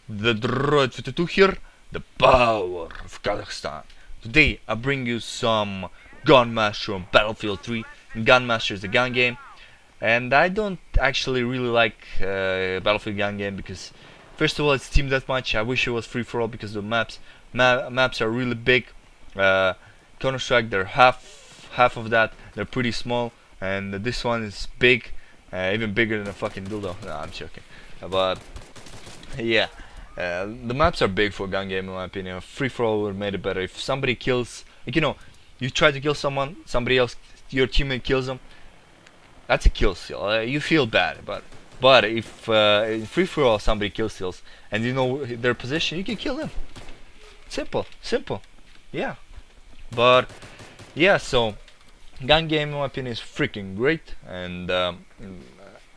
the Droid 52 here, the power of Kazakhstan. Today I bring you some Gunmaster on Battlefield 3. And Gunmaster is a gun game, and I don't actually really like Battlefield gun game because, first of all, it's team deathmatch. I wish it was free for all because the maps are really big. Counter-Strike, they're half of that. They're pretty small, and this one is big, even bigger than a fucking dildo. No, I'm joking. But yeah, the maps are big for a gun game in my opinion. Free for all would have made it better. If somebody kills, like, you try to kill someone, somebody else, your teammate kills them, that's a kill steal. You feel bad, but if in free for all somebody kill steals and you know their position, you can kill them. Simple. Yeah. But yeah, so gun game in my opinion is freaking great, and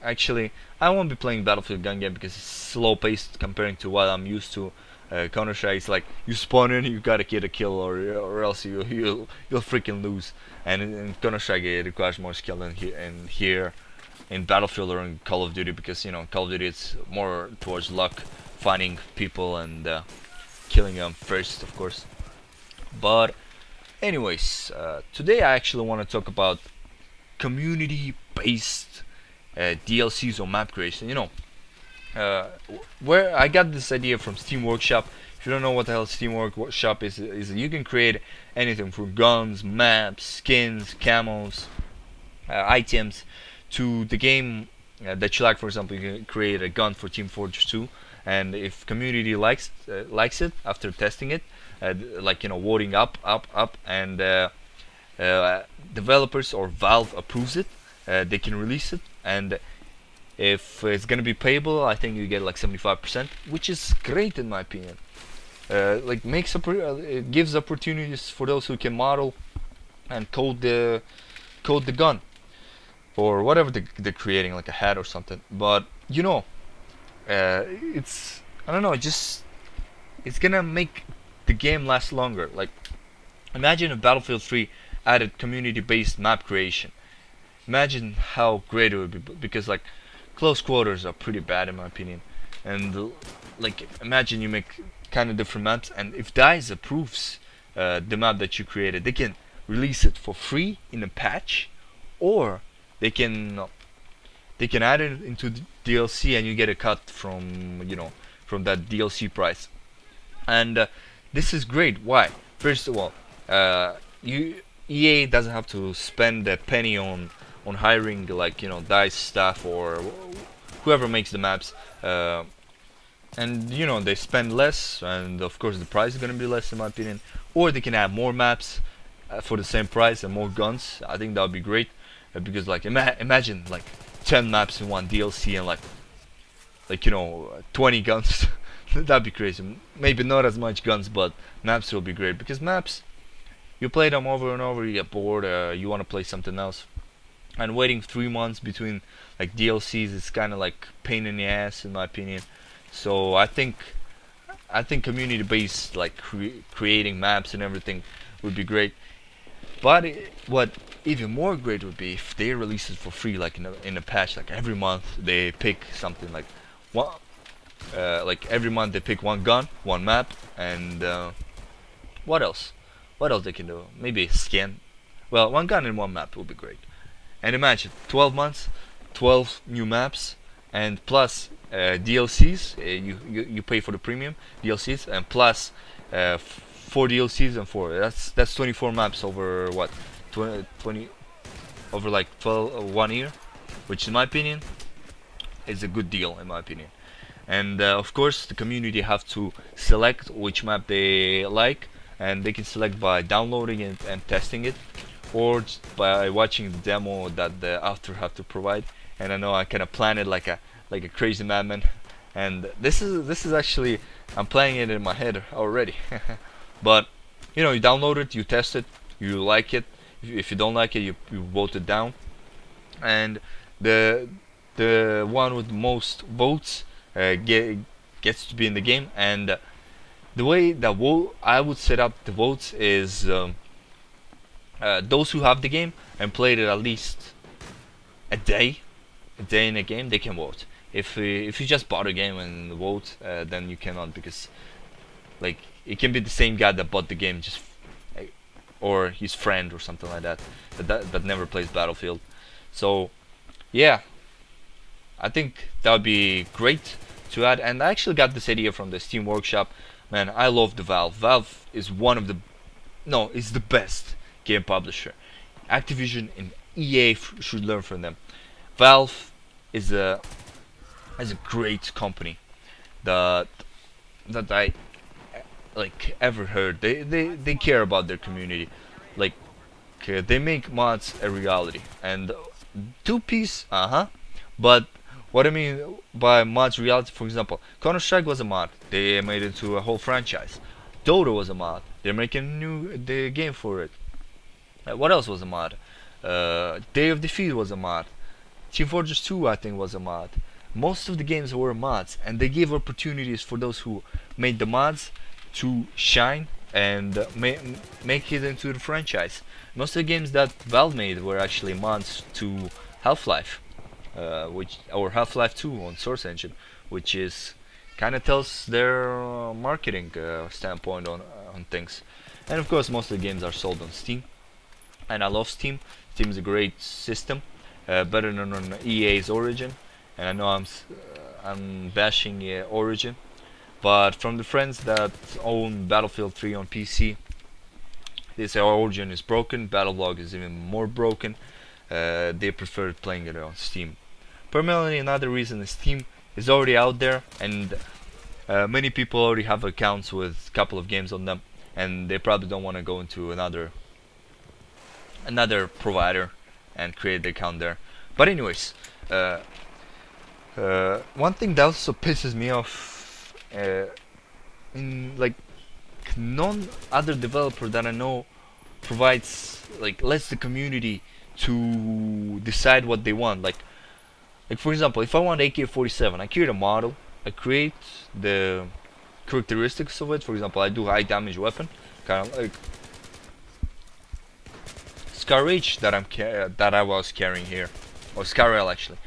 actually I won't be playing Battlefield gun game because it's slow paced comparing to what I'm used to. Counter-Strike is like you spawn in, you gotta get a kill, or else you'll freaking lose. And in Counter-Strike it requires more skill than here in Battlefield or in Call of Duty, because Call of Duty it's more towards luck, finding people and killing them first, of course. But anyways, today I actually want to talk about community-based DLCs or map creation. Where I got this idea from Steam Workshop. If you don't know what the hell Steam Workshop is you can create anything from guns, maps, skins, camos, items, to the game that you like. For example, you can create a gun for Team Fortress 2, and if community likes it after testing it, voting up, and developers or Valve approves it, they can release it. And if it's gonna be payable, I think you get like 75%, which is great in my opinion. It gives opportunities for those who can model and code the gun or whatever they're creating, like a hat or something. But it's, I don't know, it's gonna make the game last longer. Like, imagine if Battlefield 3 added community-based map creation. Imagine how great it would be, because like close quarters are pretty bad in my opinion, and like imagine you make kind of different maps, and if DICE approves the map that you created, they can release it for free in a patch, or they can add it into the DLC and you get a cut from from that DLC price. And this is great. Why? First of all, EA doesn't have to spend a penny on hiring DICE staff or whoever makes the maps, and they spend less, and of course the price is gonna be less in my opinion. Or they can add more maps for the same price and more guns. I think that would be great, because like imagine like 10 maps in one DLC and like 20 guns. That'd be crazy. Maybe not as much guns, but maps will be great, because maps, you play them over and over, you get bored, you want to play something else, and waiting 3 months between like DLCs is kind of like pain in the ass in my opinion. So I think community-based, like creating maps and everything, would be great. But what even more great would be if they release it for free, like in a patch, like every month they pick something, like every month they pick one gun, one map, and what else they can do? Maybe a skin. Well, one gun and one map would be great. And imagine 12 months, 12 new maps, and plus DLCs. You pay for the premium DLCs, and plus 4 DLCs and 4. That's 24 maps over what, 20 over like 1 year, which in my opinion is a good deal in my opinion. And of course the community have to select which map they like, and they can select by downloading it and testing it, or just by watching the demo that the author have to provide. And I know I kind of plan it like a crazy madman, and this is actually, I'm playing it in my head already. But you download it, you test it, you like it. If you don't like it, you vote it down, and the one with the most votes gets to be in the game. And the way that I would set up the votes is those who have the game and played it at least a day in a game, they can vote. if you just bought a game and vote, then you cannot, because like it can be the same guy that bought the game, just or his friend or something like that that never plays Battlefield. So yeah, I think that would be great to add. And I actually got this idea from the Steam Workshop. Man, I love the Valve. Valve is one of the is the best game publisher. Activision and EA should learn from them. Valve is a great company that I like ever heard. They care about their community. Like they make mods a reality. And two-piece, but what I mean by mods reality, for example, Counter-Strike was a mod. They made it into a whole franchise. Dota was a mod. They're making the game for it. What else was a mod? Day of Defeat was a mod. Team Fortress 2 I think was a mod. Most of the games were mods, and they gave opportunities for those who made the mods to shine and make it into the franchise. Most of the games that Valve made were actually mods to Half-Life, or Half-Life 2 on Source Engine, which is kind of tells their marketing standpoint on things. And of course, most of the games are sold on Steam, and I love Steam. Steam is a great system, better than on EA's Origin. And I know I'm bashing Origin, but from the friends that own Battlefield 3 on PC, they say Origin is broken, Battlelog is even more broken. They prefer playing it on Steam. Primarily, another reason is Steam is already out there, and many people already have accounts with a couple of games on them, and they probably don't want to go into another provider and create the account there. But anyways, one thing that also pisses me off, in like none other developer that I know provides, like, lets the community to decide what they want. Like for example, if I want AK-47, I create a model, I create the characteristics of it. For example, I do high damage weapon, kind of like Scar H that I was carrying here, or Scar L actually.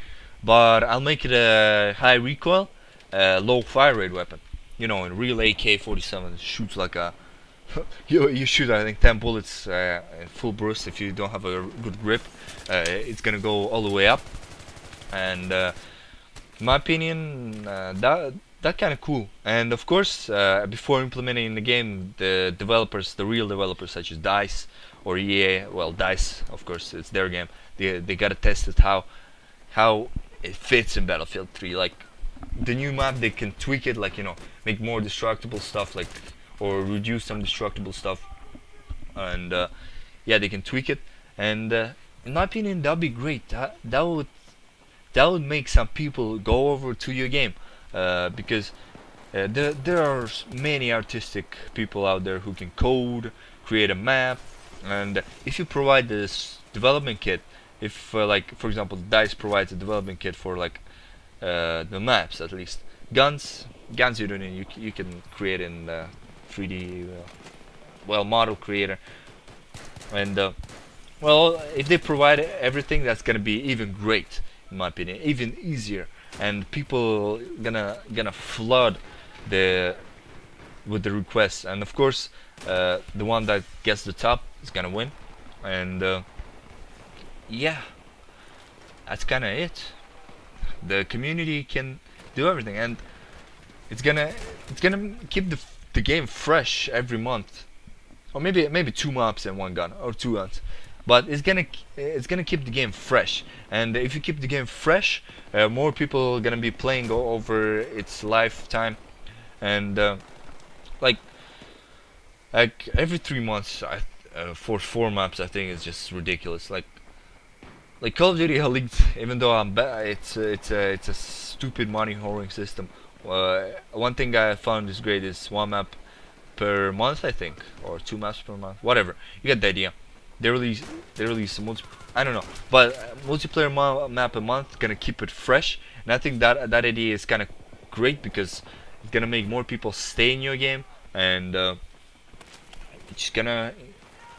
But I'll make it a high recoil, low fire rate weapon. You know, in real AK-47 it shoots like a you shoot I think 10 bullets in full burst. If you don't have a good grip, it's gonna go all the way up. And in my opinion, that kind of cool. And of course, before implementing in the game, the developers, the real developers such as DICE or EA, well, DICE, of course, it's their game. They gotta test it how it fits in Battlefield 3. Like the new map, they can tweak it, like, you know, make more destructible stuff, like, or reduce some destructible stuff, and yeah, they can tweak it. And in my opinion, that'd be great. That would make some people go over to your game, because there are many artistic people out there who can code, create a map, and if you provide this development kit, if like for example DICE provides a development kit for like the maps, at least guns you don't need, you can create in 3D well, model creator. And well, if they provide everything, that's gonna be even great, in my opinion, even easier, and people gonna flood with the requests. And of course, the one that gets the top is gonna win. And yeah, that's kind of it. The community can do everything, and it's gonna keep the game fresh every month, or maybe 2 maps and 1 gun, or 2 guns. But it's gonna keep the game fresh, and if you keep the game fresh, more people are gonna be playing over its lifetime. And like every 3 months, for 4 maps, I think it's just ridiculous. Like Call of Duty leaked, even though it's a stupid money hoarding system. One thing I found is great is 1 map per month, I think, or 2 maps per month, whatever. You get the idea. They release I don't know, but multiplayer map a month, gonna keep it fresh. And I think that idea is kind of great, because it's gonna make more people stay in your game, and it's gonna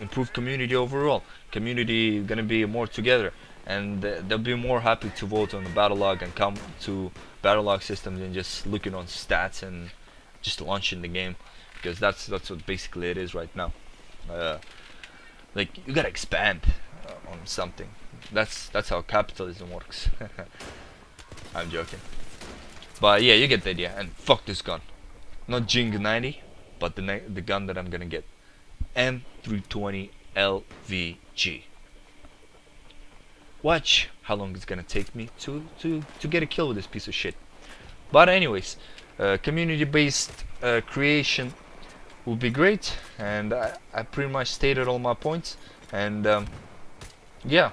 improve community overall. Community gonna be more together, and they'll be more happy to vote on the battle log and come to battle log system than just looking on stats and just launching the game, because that's what basically it is right now. Like, you gotta expand on something. That's how capitalism works. I'm joking, but yeah, you get the idea. And fuck this gun, not Jing 90, but the gun that I'm gonna get, M320 LVG. Watch how long it's gonna take me to get a kill with this piece of shit. But anyways, community-based creation would be great, and I pretty much stated all my points. And yeah,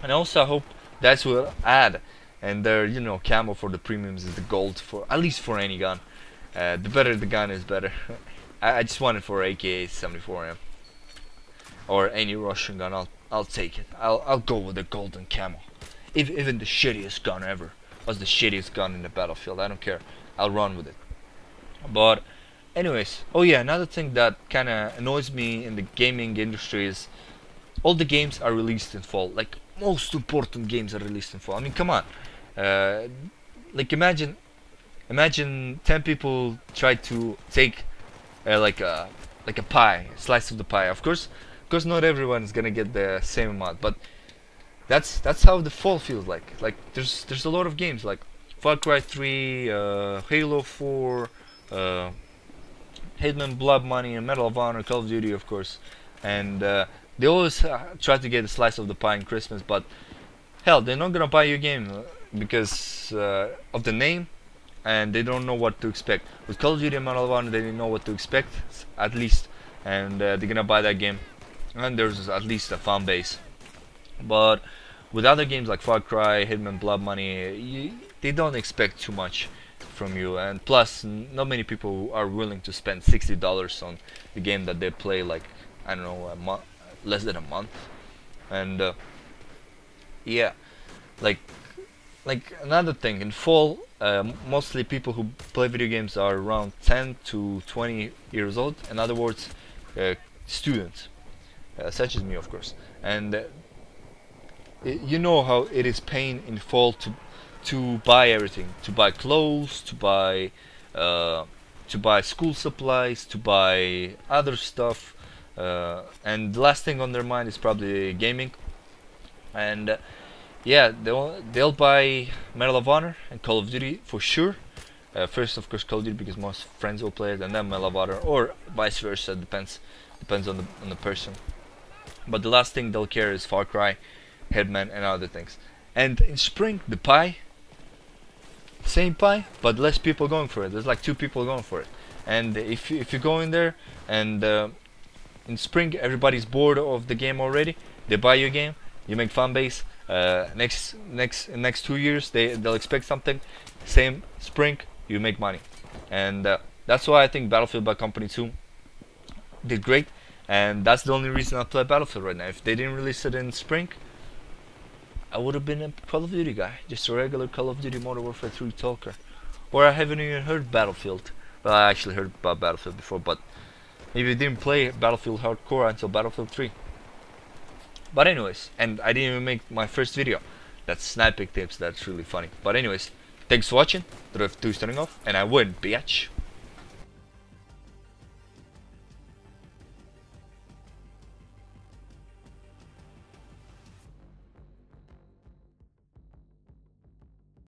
and also I hope that's what I'll add. And you know, camo for the premiums is the gold for at least for any gun. The better the gun is, better. I just want it for AK-74M or any Russian gun. I'll take it. I'll go with the golden camo. Even the shittiest gun ever was the shittiest gun in the battlefield. I don't care. I'll run with it. But anyways, oh yeah, another thing that kind of annoys me in the gaming industry is all the games are released in fall. Like, most important games are released in fall. I mean, come on. Like, imagine 10 people try to take like a pie, slice of the pie. Of course not everyone is gonna get the same amount, but that's how the fall feels like. Like, there's a lot of games like Far Cry 3, Halo 4, Hitman Blood Money, and Medal of Honor, Call of Duty, of course. And they always try to get a slice of the pie in Christmas, but hell, they're not gonna buy your game because of the name, and they don't know what to expect. With Call of Duty and Medal of Honor, they didn't know what to expect, at least, and they're gonna buy that game, and there's at least a fan base. But with other games like Far Cry, Hitman Blood Money, they don't expect too much from you, and plus not many people are willing to spend $60 on the game that they play, like, I don't know, less than a month. And yeah, like another thing, in fall, mostly people who play video games are around 10 to 20 years old. In other words, students, such as me, of course. And you know how it is pain in fall to buy everything, to buy clothes, to buy school supplies, to buy other stuff, and the last thing on their mind is probably gaming. And yeah, they'll buy Medal of Honor and Call of Duty for sure. First, of course, Call of Duty because most friends will play it, and then Medal of Honor, or vice versa. Depends on the person. But the last thing they'll care is Far Cry, Hitman, and other things. And in spring, the pie, same pie, but less people going for it. There's like 2 people going for it. And if you go in there and in spring everybody's bored of the game already, they buy your game, you make fan base. Next 2 years they'll expect something. Same spring, you make money. And that's why I think Battlefield by Company 2 did great. And that's the only reason I play Battlefield right now. If they didn't release it in spring, I would have been a Call of Duty guy, just a regular Call of Duty Modern Warfare 3 talker. Or I haven't even heard Battlefield. Well, I actually heard about Battlefield before, but maybe I didn't play Battlefield Hardcore until Battlefield 3. But anyways, and I didn't even make my first video. That's sniping tips, that's really funny. But anyways, thanks for watching. The BF3 is turning off, and I win, bitch.